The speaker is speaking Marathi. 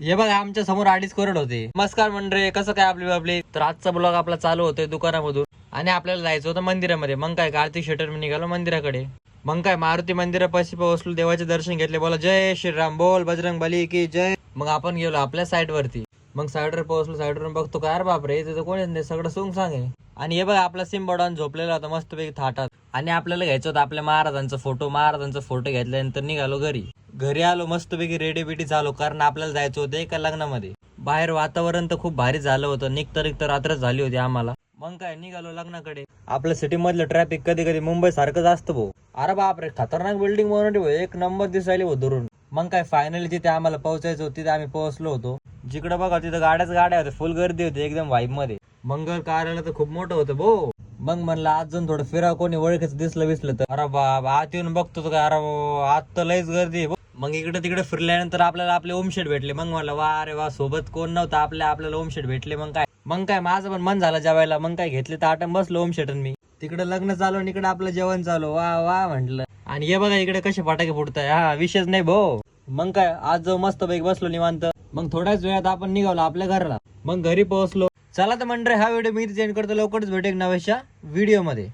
हे बघा आमच्या समोर 2.5 करोड होते. नमस्कार मंडळी, कसं काय आपली तर आजचा ब्लॉग आपला चालू होतोय दुकानामधून आणि आपल्याला जायचं होतं मंदिरामध्ये. मग काय कार्तिक शेटर मी निघालो मंदिराकडे. मग काय मारुती मंदिरापाशी पोहोचलो, देवाचे दर्शन घेतले, बोला जय श्रीराम, बोल बजरंग बली की जय. मग आपण गेलो आपल्या साईड वरती. मग साईडवर पोहोचलो, साईडवरून बघतो काय बापरे इथे तर कोणीच नाही, सगळं सुनसांग आहे. आणि हे बघा आपला सिम्बॉडॉन झोपलेला होता मस्तपैकी थाटात. आणि आपल्याला घ्यायचं होतं आपल्या महाराजांचा फोटो घेतल्यानंतर निघालो घरी आलो मस्तपैकी रेडी बिडी झालो, कारण आपल्याला जायचं होतं एका लग्नामध्ये. बाहेर वातावरण तर खूप भारी झालं होतं, निघता रात्र झाली होती आम्हाला. मग काय निघालो लग्नाकडे. आपल्या सिटी मधलं ट्रॅफिक कधी कधी मुंबई सारखंच असतं भाऊ. अरे बापरे खतरनाक बिल्डिंग बनवली भाऊ, एक नंबर दिसायली हो दुरून. मग काय फायनली जिथे आम्हाला पोहोचायचं होतं तिथे आम्ही पोहोचलो होतो. जिकडे बघा तिथं गाड्या होत्या, फुल गर्दी होती एकदम वाईब मध्ये. मंगल कार्यालय तर खूप मोठं होतं भाऊ. मग म्हणलं आज जाऊन थोडं फिरा, कोणी ओळखीचं दिसलं तर. अरे बाबा आत येऊन बघतो तर काय, अरे आत तर लयच गर्दी आहे. मग इकडे तिकडे फिरल्यानंतर आपल्याला आपले ओमशेट भेटले. मग म्हणलं वा अरे वा, सोबत कोण नव्हतं आपल्याला ओमशेट भेटले. मग काय माझं पण मन झालं जेवायला. मग काय घेतले तर आटम बसलो ओमशेट मी. तिकडे लग्न चालू आणि इकडे आपलं जेवण चालू. वा वा म्हटलं. आणि हे बघा इकडे कसे फटाके फुटताय, हा विशेष नाही भाऊ. मग काय आज जाऊ मस्त पैकी बसलो निवांत. मग थोड्याच वेळात आपण निघालो आपल्या घराला. मग घरी पोहोचलो. चला तर मंडळी, हा व्हिडिओ मी इथे एंड करतो. लवकरच भेटेल नव्याच्या व्हिडिओ मध्ये.